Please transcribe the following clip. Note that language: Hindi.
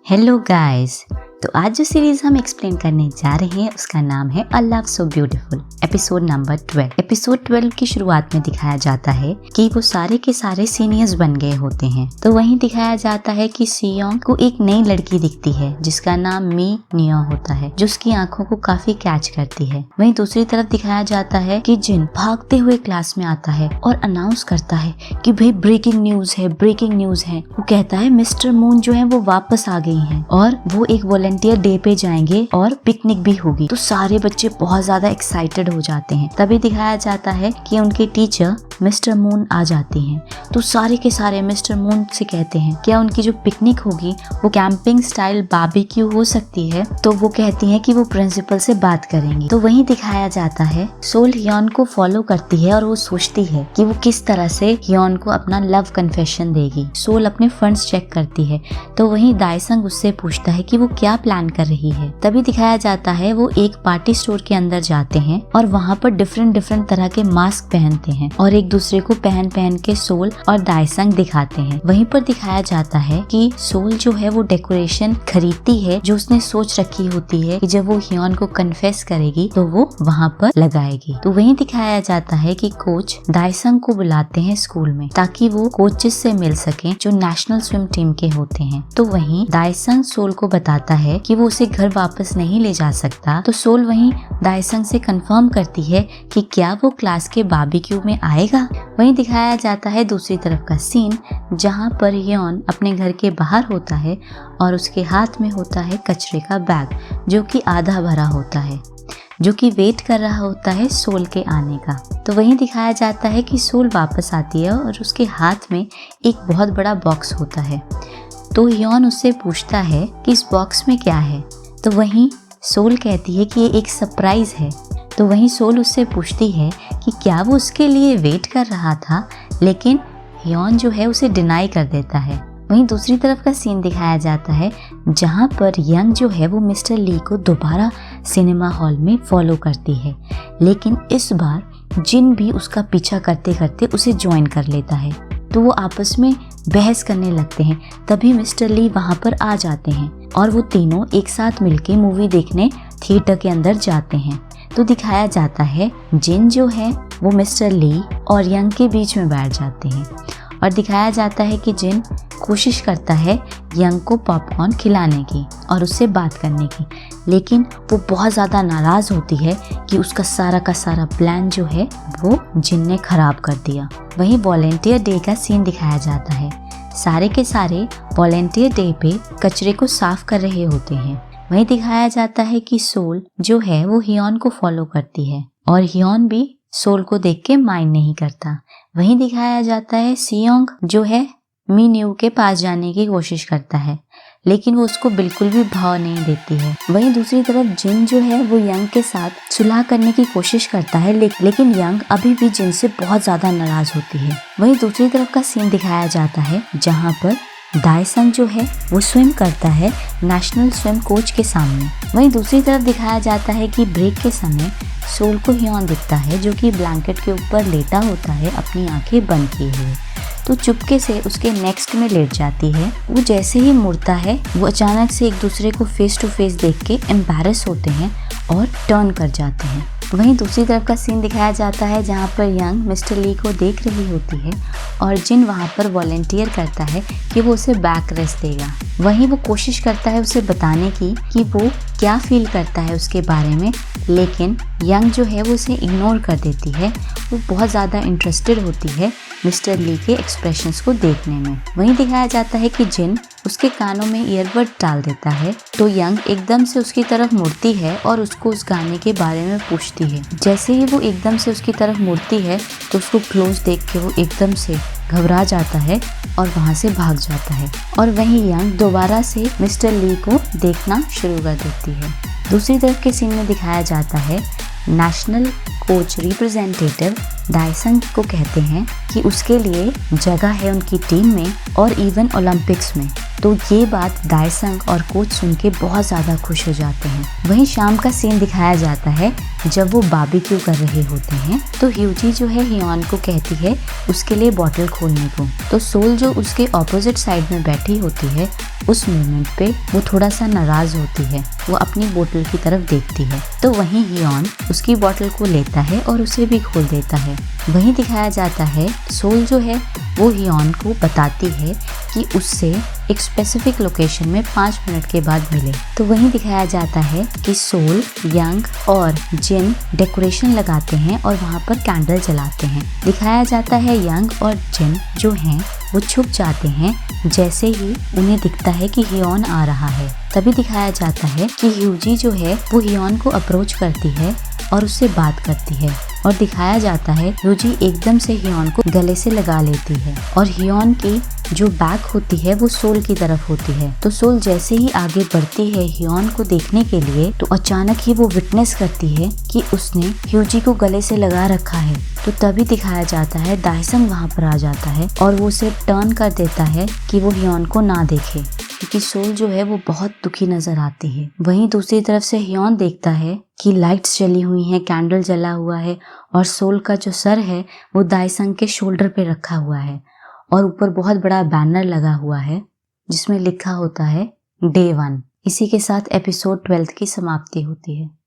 Hello guys. तो आज जो सीरीज हम एक्सप्लेन करने जा रहे हैं उसका नाम है a love so beautiful, episode number 12। Episode 12 की शुरुआत में दिखाया जाता है कि वो सारे के सारे सीनियर्स बन गए होते हैं। तो वहीं दिखाया जाता है कि सियोंग को एक नई लड़की दिखती है जिसका नाम मी नियो होता है, जो उसकी आंखों को काफी कैच करती है। वहीं दूसरी तरफ दिखाया जाता है कि जिन भागते हुए क्लास में आता है और अनाउंस करता है कि भाई ब्रेकिंग न्यूज है, ब्रेकिंग न्यूज है। वो कहता है मिस्टर मून जो है वो वापस आ गई हैं और वो एक वॉलंटियर डे पे जाएंगे और पिकनिक भी होगी। तो सारे बच्चे बहुत ज्यादा एक्साइटेड हो जाते हैं। तभी दिखाया जाता है कि उनके टीचर मिस्टर मून आ जाती हैं। तो सारे के सारे मिस्टर मून से कहते हैं क्या उनकी जो पिकनिक होगी वो कैंपिंग स्टाइल बारबेक्यू हो सकती है। तो वो कहती हैं कि वो प्रिंसिपल से बात करेंगी। तो वहीं दिखाया जाता है सोल हियोन को फॉलो करती है और वो सोचती है कि वो किस तरह से हियोन को अपना लव कन्फेशन देगी। सोल अपने फंड्स चेक करती है। तो वहीं दायसंग उससे पूछता है कि वो क्या प्लान कर रही है। तभी दिखाया जाता है वो एक पार्टी स्टोर के अंदर जाते हैं और वहाँ पर डिफरेंट तरह के मास्क पहनते हैं और एक दूसरे को पहन के सोल और दायसंग दिखाते हैं। वहीं पर दिखाया जाता है कि सोल जो है वो डेकोरेशन खरीदती है जो उसने सोच रखी होती है कि जब वो हियोन को कन्फेस करेगी तो वो वहाँ पर लगाएगी। तो वहीं दिखाया जाता है कि कोच दायसंग को बुलाते हैं स्कूल में ताकि वो कोचेस से मिल सके जो नेशनल स्विम टीम के होते हैं। तो वहीं दायसंग सोल को बताता है कि वो उसे घर वापस नहीं ले जा सकता। तो सोल वहीं दायसंग से कंफर्म करती है कि क्या वो क्लास के बारबेक्यू में आएगा। वहीं दिखाया जाता है दूसरी तरफ का सीन जहां पर हियोन अपने घर के बाहर होता है और उसके हाथ में होता है कचरे का बैग जो कि आधा भरा होता है, जो कि वेट कर रहा होता है सोल के आने का। तो वहीं दिखाया जाता है कि सोल वापस आती है और उसके हाथ में एक बहुत बड़ा बॉक्स होता है। तो हियोन उससे पूछता है कि इस बॉक्स में क्या है। तो वहीं सोल कहती है कि ये एक सरप्राइज है। तो वहीं सोल उससे पूछती है कि क्या वो उसके लिए वेट कर रहा था, लेकिन हियोन जो है उसे डिनाई कर देता है। वहीं दूसरी तरफ का सीन दिखाया जाता है जहां पर यंग जो है वो मिस्टर ली को दोबारा सिनेमा हॉल में फॉलो करती है, लेकिन इस बार जिन भी उसका पीछा करते करते उसे ज्वाइन कर लेता है। तो वो आपस में बहस करने लगते हैं। तभी मिस्टर ली वहां पर आ जाते हैं और वो तीनों एक साथ मिलके मूवी देखने थिएटर के अंदर जाते हैं। तो दिखाया जाता है जिन जो है वो मिस्टर ली और यंग के बीच में बैठ जाते हैं और दिखाया जाता है कि जिन कोशिश करता है यंग को पॉपकॉर्न खिलाने की और उससे बात करने की, लेकिन वो बहुत ज़्यादा नाराज़ होती है कि उसका सारा का सारा प्लान जो है वो जिन ने खराब कर दिया। वहीं वॉलेंटियर डे का सीन दिखाया जाता है। सारे के सारे वॉलेंटियर डे पे कचरे को साफ कर रहे होते हैं। वहीं दिखाया जाता है कि सोल जो है वो हियोन को फॉलो करती है और हियोन भी सोल को देख के माइंड नहीं करता। वहीं दिखाया जाता है सियोंग जो है मी न्यू के पास जाने की कोशिश करता है, लेकिन वो उसको बिल्कुल भी भाव नहीं देती है। वहीं दूसरी तरफ जिन जो है वो यंग के साथ सुलह करने की कोशिश करता है, लेकिन यंग अभी भी जिन से बहुत ज्यादा नाराज होती है। वहीं दूसरी तरफ का सीन दिखाया जाता है जहाँ पर दायसंग जो है वो स्विम करता है नेशनल स्विम कोच के सामने। वहीं दूसरी तरफ दिखाया जाता है कि ब्रेक के समय सोल को हियोन दिखता है जो कि ब्लैंकेट के ऊपर लेटा होता है अपनी आंखें बंद किए हुए। तो चुपके से उसके नेक्स्ट में लेट जाती है। वो जैसे ही मुड़ता है वो अचानक से एक दूसरे को फेस टू फेस देख के एम्बैरेस होते हैं और टर्न कर जाते हैं। वहीं दूसरी तरफ का सीन दिखाया जाता है जहाँ पर यंग मिस्टर ली को देख रही होती है और जिन वहाँ पर वॉलेंटियर करता है कि वो उसे बैक रेस्ट देगा। वहीं वो कोशिश करता है उसे बताने की कि वो क्या फील करता है उसके बारे में, लेकिन यंग जो है वो उसे इग्नोर कर देती है। वो बहुत ज़्यादा इंटरेस्टेड होती है मिस्टर ली के एक्सप्रेशंस को देखने में। वहीं दिखाया जाता है कि जिन उसके कानों में ईयरबड डाल देता है। तो यंग एकदम से उसकी तरफ मुड़ती है और उसको उस गाने के बारे में पूछती है। जैसे ही वो एकदम से उसकी तरफ मुड़ती है तो उसको क्लोज देख के वो एकदम से घबरा जाता है और वहाँ से भाग जाता है और वहीं यंग दोबारा से मिस्टर ली को देखना शुरू कर देती है। दूसरी तरफ के सीन में दिखाया जाता है नेशनल कोच रिप्रेजेंटेटिव दायसंग को कहते हैं कि उसके लिए जगह है उनकी टीम में और इवन ओलंपिक्स में। तो ये बात दायसंग और कोच सुन के बहुत ज़्यादा खुश हो जाते हैं। वहीं शाम का सीन दिखाया जाता है जब वो बारबेक्यू कर रहे होते हैं। तो ह्यूजी जो है हियोन को कहती है उसके लिए बॉटल खोलने को। तो सोल जो उसके ऑपोजिट साइड में बैठी होती है उस मोमेंट पे वो थोड़ा सा नाराज होती है। वो अपनी बोतल की तरफ देखती है तो वहीं हियोन उसकी बोतल को लेता है और उसे भी खोल देता है। वहीं दिखाया जाता है सोल जो है वो हियोन को बताती है कि उससे एक स्पेसिफिक लोकेशन में 5 मिनट के बाद मिले। तो वहीं दिखाया जाता है कि सोल, यंग और जिन डेकोरेशन लगाते हैं और वहाँ पर कैंडल जलाते हैं। दिखाया जाता है यंग और जिन जो हैं वो छुप जाते हैं जैसे ही उन्हें दिखता है कि हियोन आ रहा है। तभी दिखाया जाता है कि ह्यूजी जो है वो हियोन को अप्रोच करती है और उससे बात करती है और दिखाया जाता है ह्यूजी एकदम से हियोन को गले से लगा लेती है और हियोन की जो बैक होती है वो सोल की तरफ होती है। तो सोल जैसे ही आगे बढ़ती है हियोन को देखने के लिए तो अचानक ही वो विटनेस करती है कि उसने ह्यूजी को गले से लगा रखा है। तो तभी दिखाया जाता है दाइसंग वहाँ पर आ जाता है और वो उसे टर्न कर देता है कि वो हियोन को ना देखे, क्योंकि सोल जो है वो बहुत दुखी नजर आती है। वहीं दूसरी तरफ से हियोन देखता है कि लाइट्स जली हुई हैं, कैंडल जला हुआ है और सोल का जो सर है वो दाइसंग के शोल्डर पे रखा हुआ है और ऊपर बहुत बड़ा बैनर लगा हुआ है जिसमें लिखा होता है Day 1। इसी के साथ एपिसोड 12 की समाप्ति होती है।